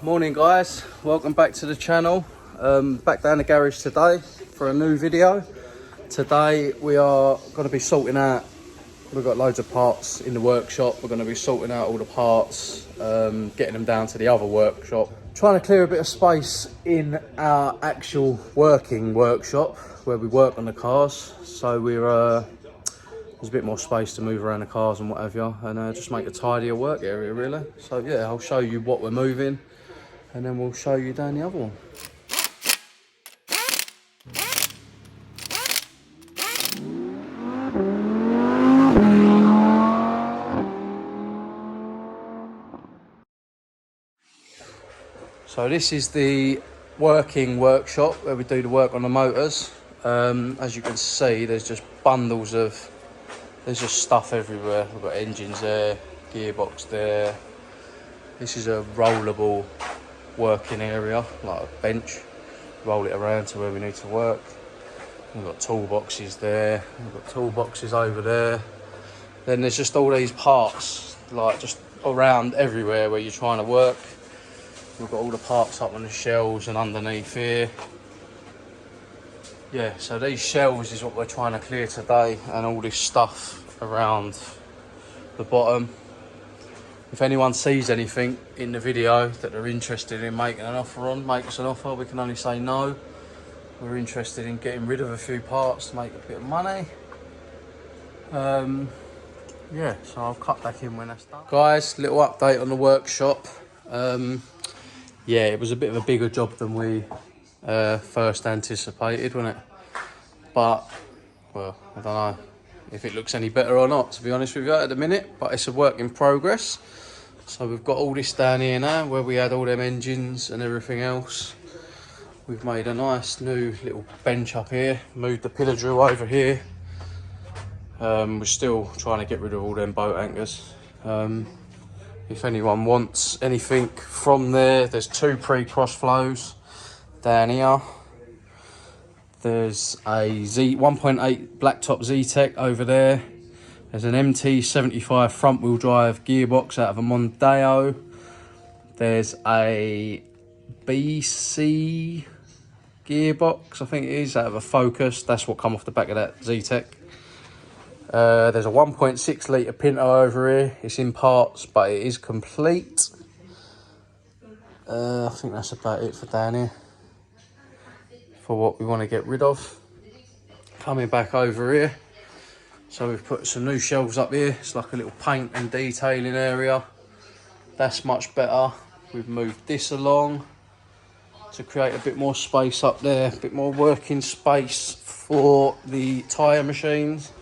Morning guys, welcome back to the channel. Back down the garage today for a new video. Today we are going to be sorting out, we've got loads of parts in the workshop. We're going to be sorting out all the parts, getting them down to the other workshop. Trying to clear a bit of space in our actual working workshop where we work on the cars. So we're there's a bit more space to move around the cars and whatever, and just make a tidier work area really. So yeah, I'll show you what we're moving, and then we'll show you down the other one. So this is the working workshop where we do the work on the motors. As you can see, there's just bundles of, there's just stuff everywhere. We've got engines there, gearbox there. This is a rollable working area, like a bench. Roll it around to where we need to work. We've got toolboxes there, we've got toolboxes over there. Then there's just all these parts, like just around everywhere where you're trying to work. We've got all the parts up on the shelves and underneath here. Yeah, so these shelves is what we're trying to clear today, and all this stuff around the bottom. If anyone sees anything in the video that they're interested in making an offer on, make us an offer. We can only say no. We're interested in getting rid of a few parts to make a bit of money. Yeah, so I'll cut back in when that's done. Guys, little update on the workshop. Yeah, it was a bit of a bigger job than we first anticipated, wasn't it? But, well, I don't know if it looks any better or not, to be honest with you, at the minute. But it's a work in progress. So we've got all this down here now, where we had all them engines and everything else. We've made a nice new little bench up here, moved the pillar drill over here. We're still trying to get rid of all them boat anchors. If anyone wants anything from there, there's two pre-cross flows down here. There's a 1.8 blacktop Z-Tech over there. There's an MT75 front wheel drive gearbox out of a Mondeo. There's a BC gearbox, I think it is, out of a Focus. That's what come off the back of that Z-Tech. There's a 1.6 litre Pinto over here. It's in parts, but it is complete. I think that's about it for down here, for what we want to get rid of. Coming back over here, so we've put some new shelves up here. It's like a little paint and detailing area. That's much better. We've moved this along to create a bit more space up there, a bit more working space for the tyre machines.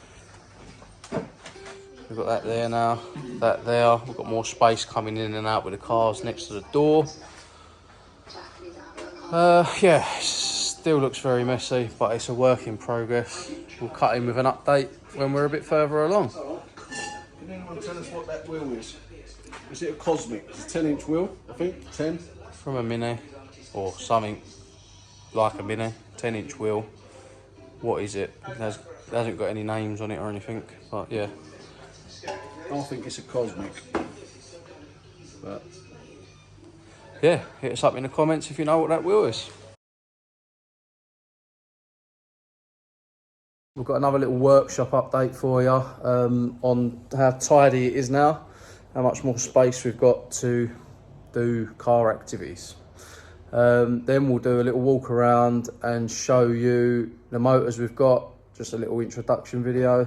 We've got that there now, that there. We've got more space coming in and out with the cars next to the door. Yeah, still looks very messy, but it's a work in progress. We'll cut in with an update when we're a bit further along. Can anyone tell us what that wheel is? Is it a Cosmic? It's a 10-inch wheel, I think, 10? From a Mini, or something like a Mini, 10-inch wheel. What is it? It hasn't got any names on it or anything, but yeah. I think it's a Cosmic. But yeah, hit us up in the comments if you know what that wheel is. We've got another little workshop update for you on how tidy it is now, how much more space we've got to do car activities. Then we'll do a little walk around and show you the motors we've got, just a little introduction video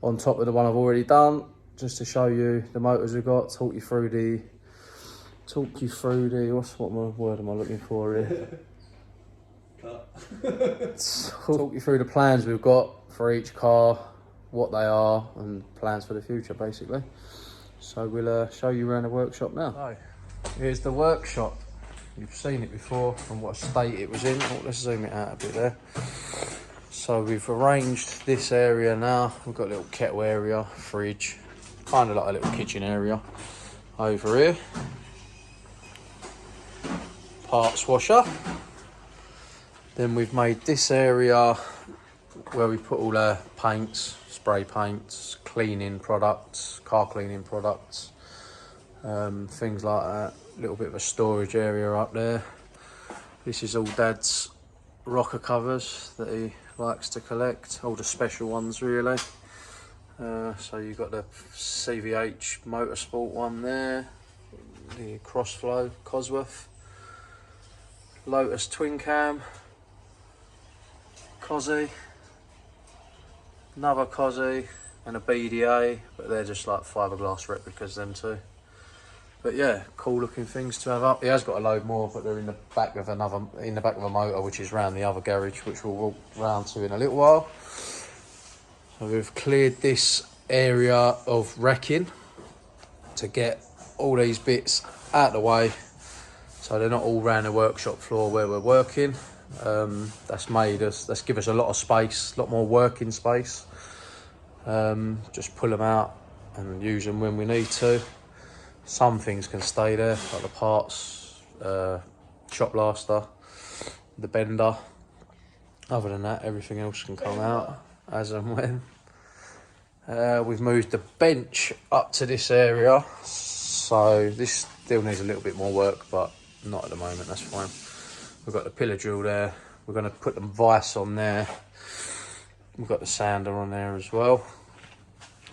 on top of the one I've already done, just to show you the motors we've got, talk you through the, what word am I looking for here? Talk you through the plans we've got for each car, what they are, and plans for the future, basically. So we'll show you around the workshop now. So, here's the workshop. You've seen it before from what state it was in. Oh, let's zoom it out a bit there. So we've arranged this area now. We've got a little kettle area, fridge, kind of like a little kitchen area over here. Parts washer. Then we've made this area where we put all our paints, spray paints, cleaning products, car cleaning products, things like that. little bit of a storage area up there. This is all Dad's rocker covers that he likes to collect, all the special ones really. So you've got the CVH Motorsport one there, the Crossflow Cosworth, Lotus Twin Cam, Cozzy, another Cozzy, and a BDA, but they're just like fiberglass replicas, them two. But yeah, cool looking things to have up. He has got a load more, but they're in the back of a motor, which is round the other garage, which we'll walk round to in a little while. So we've cleared this area of wrecking to get all these bits out of the way, so they're not all round the workshop floor where we're working. That's give us a lot of space, a lot more working space. Just pull them out and use them when we need to. Some things can stay there, like the parts, shop blaster, the bender. Other than that, everything else can come out as and when. We've moved the bench up to this area, so this still needs a little bit more work, but not at the moment, that's fine. We've got the pillar drill there. We're going to put the vise on there. We've got the sander on there as well.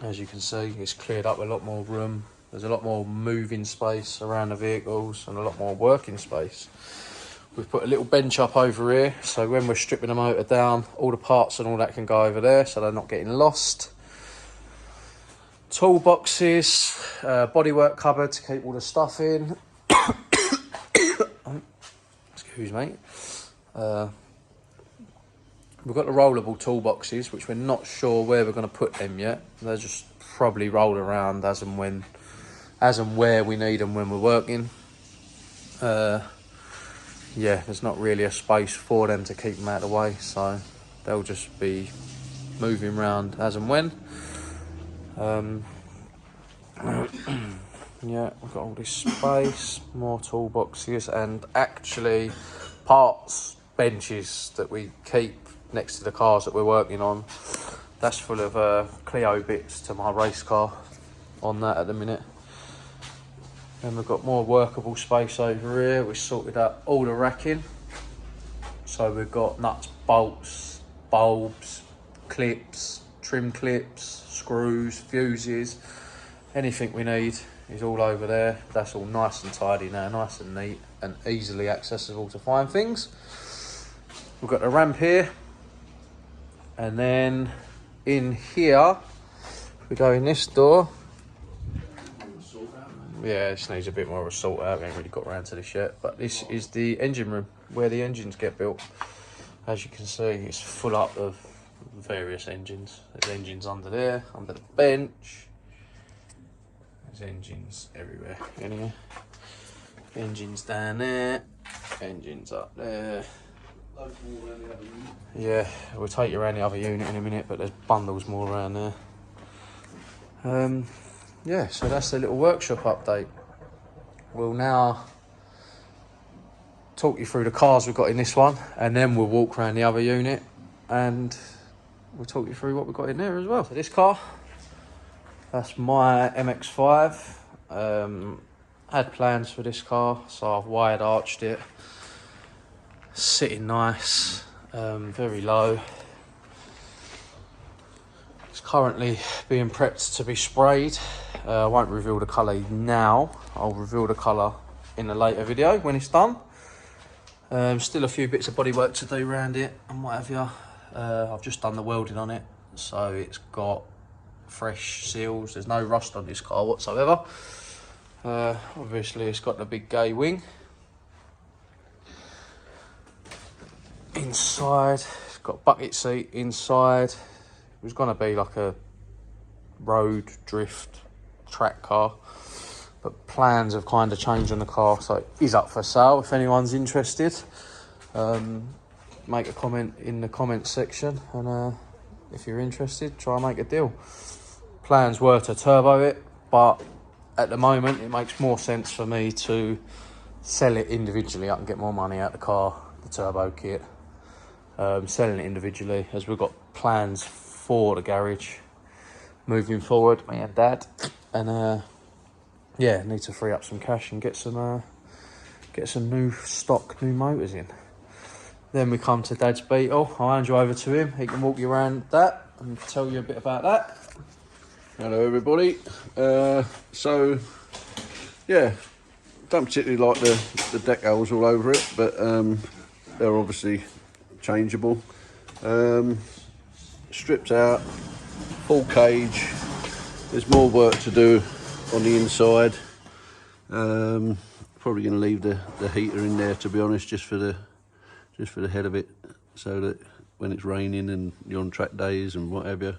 As you can see, it's cleared up a lot more room. There's a lot more moving space around the vehicles and a lot more working space. We've put a little bench up over here, so when we're stripping the motor down, all the parts and all that can go over there, so they're not getting lost. Toolboxes, bodywork cupboard to keep all the stuff in. Excuse me. We've got the rollable toolboxes, which we're not sure where we're going to put them yet. They're just probably rolled around as and where we need them when we're working. Yeah, there's not really a space for them to keep them out of the way, so they'll just be moving around as and when. Yeah, we've got all this space, more toolboxes, and actually parts benches that we keep next to the cars that we're working on. That's full of Clio bits to my race car on that at the minute. Then we've got more workable space over here. We sorted out all the racking. So we've got nuts, bolts, bulbs, clips, trim clips, screws, fuses, anything we need is all over there. That's all nice and tidy now, nice and neat and easily accessible to find things. We've got the ramp here, and then in here, if we go in this door, yeah, this needs a bit more of a sort out. We ain't really got around to this yet, but this is the engine room where the engines get built. As you can see, it's full up of various engines. There's engines under there, under the bench. There's engines everywhere. Anyway, engines down there, engines up there. Yeah, we'll take you around the other unit in a minute, but there's bundles more around there. Yeah, so that's the little workshop update. We'll now talk you through the cars we've got in this one, and then we'll walk around the other unit and we'll talk you through what we've got in there as well. So this car, that's my Mx2. Had plans for this car, so I've wired arched it. Sitting nice, very low. It's currently being prepped to be sprayed. I won't reveal the colour now. I'll reveal the colour in a later video when it's done. Still a few bits of bodywork to do around it and what have you. I've just done the welding on it, so it's got fresh seals. There's no rust on this car whatsoever. Obviously it's got the big gay wing. Inside, it's got bucket seat inside. It was going to be like a road drift track car, but plans have kind of changed on the car, so it is up for sale if anyone's interested. Make a comment in the comment section, and if you're interested, try and make a deal. Plans were to turbo it, but at the moment it makes more sense for me to sell it individually. I can get more money out of the car, the turbo kit. Selling it individually, as we've got plans for the garage moving forward, me and Dad, and yeah, need to free up some cash and get some get some new stock, new motors in. Then we come to Dad's Beetle. I'll hand you over to him. He can walk you around that and tell you a bit about that. Hello everybody. So yeah, don't particularly like the decals all over it, but they're obviously changeable. Stripped out, full cage. There's more work to do on the inside. Probably going to leave the heater in there, to be honest, just for the head of it, so that when it's raining and you're on track days and what have you,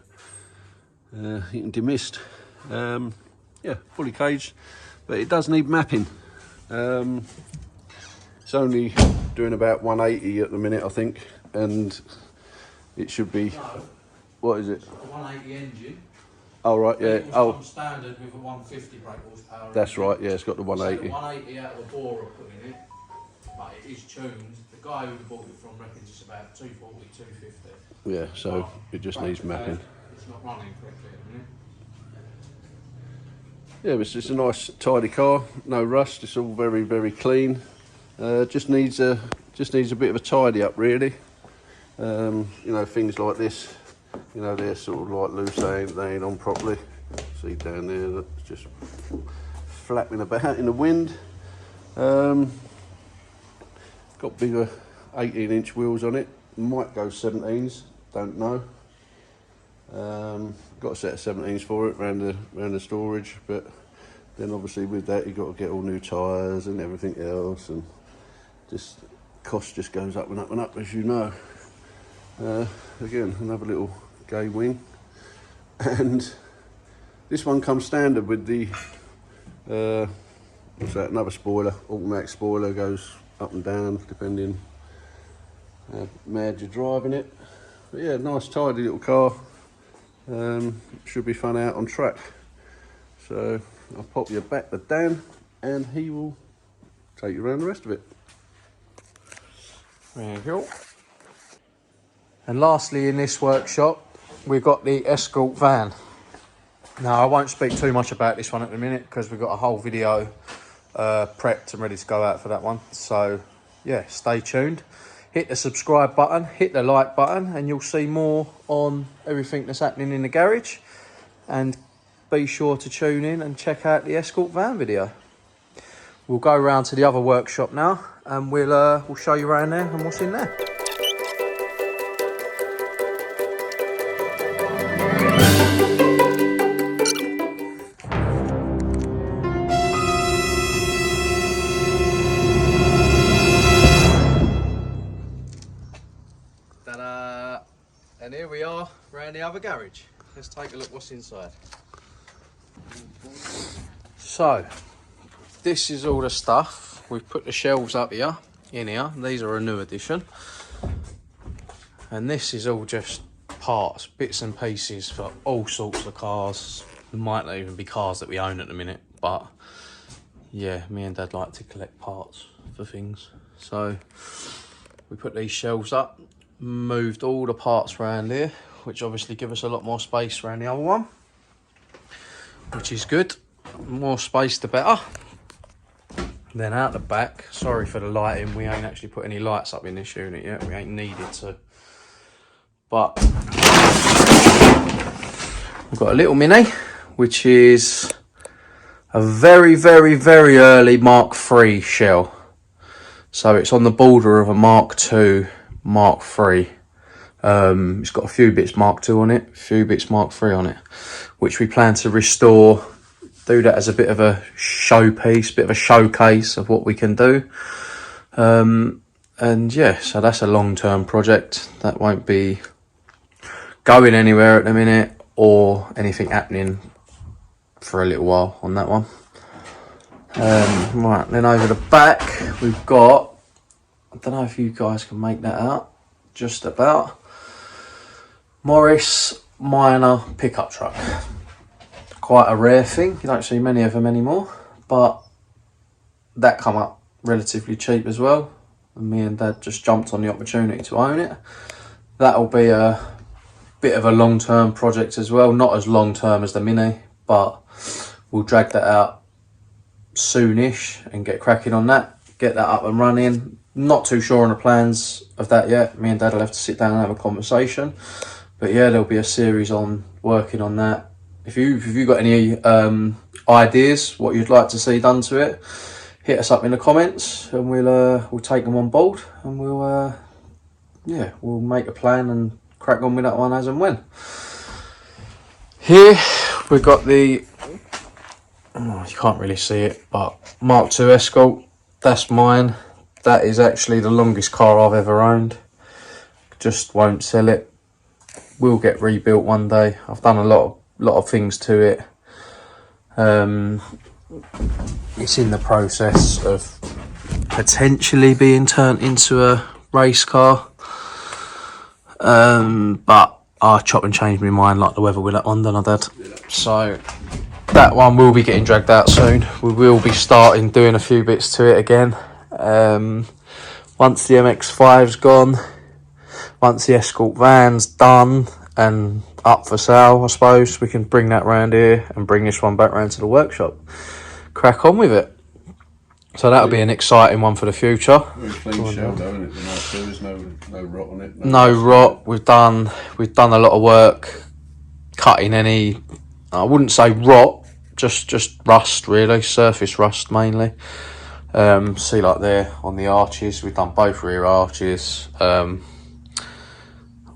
you can demist. Yeah, fully caged, but it does need mapping. It's only doing about 180 at the minute, I think, and it should be. No, what is it? a 180 engine. Oh right, yeah. Oh, standard with a 150 brake horsepower. that's right. Yeah, it's got the 180. So 180 out of a borer put in it, but it is tuned. The guy who bought it from reckons it's about 240, 250. Yeah, so it just needs mapping. It's not running correctly at the minute. Yeah, but it's a nice, tidy car. No rust. It's all very, very clean. Just needs a bit of a tidy up, really. You know, things like this. You know, they're sort of like loose. They ain't on properly. See down there, that's just flapping about in the wind. Got bigger 18-inch wheels on it. Might go 17s. Don't know. Got a set of 17s for it around the storage, but then obviously with that you've got to get all new tyres and everything else, and just cost just goes up and up and up, as you know. Again, another little gay wing, and this one comes standard with the what's that? Another spoiler, automatic spoiler, goes up and down depending how mad you're driving it. But yeah, nice tidy little car. Should be fun out on track. So I'll pop you back to Dan and he will take you around the rest of it. There you go. And lastly in this workshop we've got the Escort van. Now I won't speak too much about this one at the minute because we've got a whole video prepped and ready to go out for that one. So yeah, stay tuned. Hit the subscribe button, hit the like button, and you'll see more on everything that's happening in the garage. And be sure to tune in and check out the Escort van video. We'll go around to the other workshop now, and we'll show you around there and what's in there. And here we are around the other garage. Let's take a look what's inside. So, this is all the stuff. We've put the shelves up here, in here. These are a new addition. And this is all just parts, bits and pieces for all sorts of cars. There might not even be cars that we own at the minute, but yeah, me and Dad like to collect parts for things. So, we put these shelves up. Moved all the parts around here, which obviously give us a lot more space around the other one, which is good. More space the better. Then out the back, sorry for the lighting, we ain't actually put any lights up in this unit yet, we ain't needed to, but we've got a little Mini, which is a very, very, very early Mark III shell. So it's on the border of a Mark II, Mark III. It's got a few bits Mark II on it, a few bits Mark III on it, which we plan to restore, do that as a bit of a showpiece, bit of a showcase of what we can do. And yeah, so that's a long-term project. That won't be going anywhere at the minute or anything happening for a little while on that one. Right, then over the back, we've got, I don't know if you guys can make that out, just about, Morris minor pickup truck. Quite a rare thing, you don't see many of them anymore, but that come up relatively cheap as well. And me and Dad just jumped on the opportunity to own it. That'll be a bit of a long-term project as well, not as long-term as the Mini, but we'll drag that out soonish and get cracking on that. get that up and running. Not too sure on the plans of that yet. Me and Dad will have to sit down and have a conversation. But yeah, there'll be a series on working on that. If you've got any ideas what you'd like to see done to it, hit us up in the comments and we'll take them on board, and we'll make a plan and crack on with that one as and when. Here we've got the, you can't really see it, but Mk2 Escort. That's mine. That is actually the longest car I've ever owned. Just won't sell it. Will get rebuilt one day. I've done a lot of things to it. It's in the process of potentially being turned into a race car. But I chop and change my mind like the weather with that one, don't I, Dad? Yeah. So that one will be getting dragged out soon. We will be starting doing a few bits to it again. Once the MX5's gone, once the Escort van's done and up for sale, I suppose, we can bring that round here and bring this one back round to the workshop. Crack on with it. So that'll be an exciting one for the future. Very clean shell though, isn't it? The Mk2, there's no rot on it. No rot. We've done a lot of work cutting any, I wouldn't say rot, just rust really, surface rust mainly. See like there on the arches, we've done both rear arches.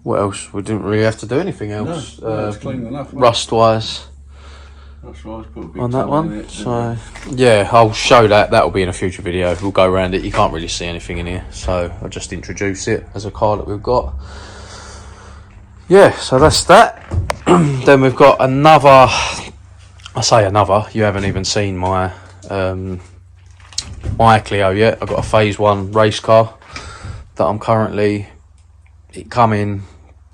What else? We didn't really have to do anything else. No, it's clean enough. Rust wise. That's right, put a big On that one. in it, So yeah, I'll show that. That'll be in a future video. We'll go around it. You can't really see anything in here, so I'll just introduce it as a car that we've got. Yeah, so that's that. Then we've got another. I say another. You haven't even seen my my Clio yet. I've got a phase 1 race car that I'm currently coming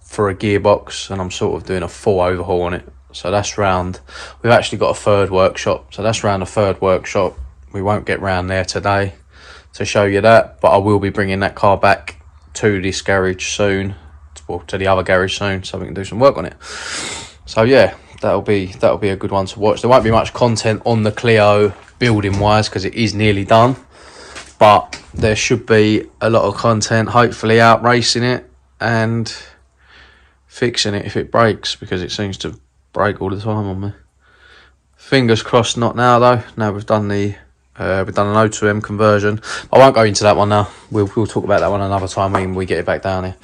for a gearbox, and I'm sort of doing a full overhaul on it. So that's round. We've actually got a third workshop, so that's round a third workshop. We won't get round there today to show you that, but I will be bringing that car back to this garage soon, well, to the other garage soon, so we can do some work on it. So yeah, that'll be a good one to watch. There won't be much content on the Clio building wise because it is nearly done, but there should be a lot of content hopefully out racing it and fixing it if it breaks, because it seems to break all the time on me. Fingers crossed not now though. Now we've done an O2M conversion. I won't go into that one now. We'll talk about that one another time when we get it back down here.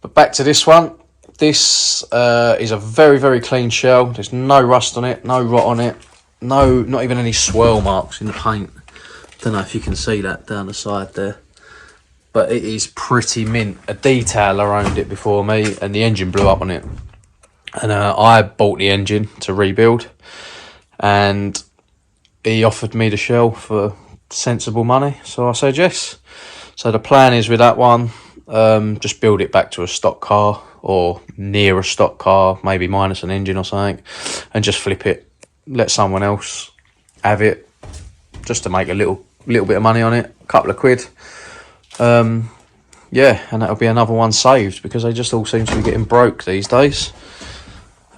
But back to this one. This is a very, very clean shell. There's no rust on it, no rot on it, not even any swirl marks in the paint. Don't know if you can see that down the side there, but it is pretty mint. A detailer owned it before me and the engine blew up on it, and I bought the engine to rebuild, and he offered me the shell for sensible money, so I said yes. So the plan is with that one, just build it back to a stock car or near a stock car, maybe minus an engine or something, and just flip it, let someone else have it, just to make a little bit of money on it, a couple of quid. Yeah, and that'll be another one saved, because they just all seem to be getting broke these days.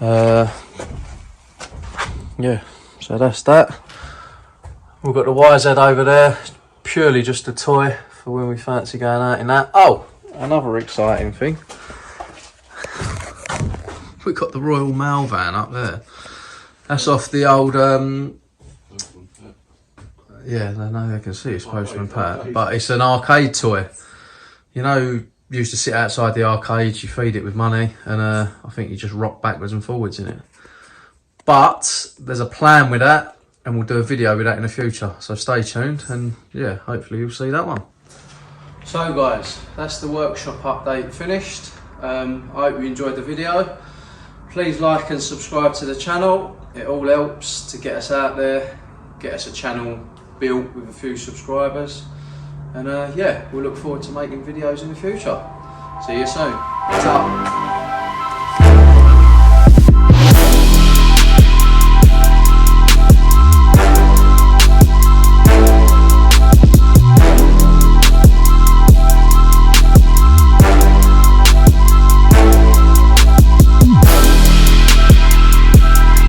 Yeah, so that's that. We've got the YZ over there, purely just a toy for when we fancy going out in that. Oh, another exciting thing. We've got the Royal Mail van up there. That's off the old, yeah, no, they can see it's Postman Pat, but it's an arcade toy. You know, you used to sit outside the arcades, you feed it with money, and I think you just rock backwards and forwards in it. But there's a plan with that, and we'll do a video with that in the future, so stay tuned, and yeah, hopefully you'll see that one. So guys, that's the workshop update finished. I hope you enjoyed the video. Please like and subscribe to the channel. It all helps to get us out there, get us a channel built with a few subscribers. And yeah, we'll look forward to making videos in the future. See you soon. Ciao.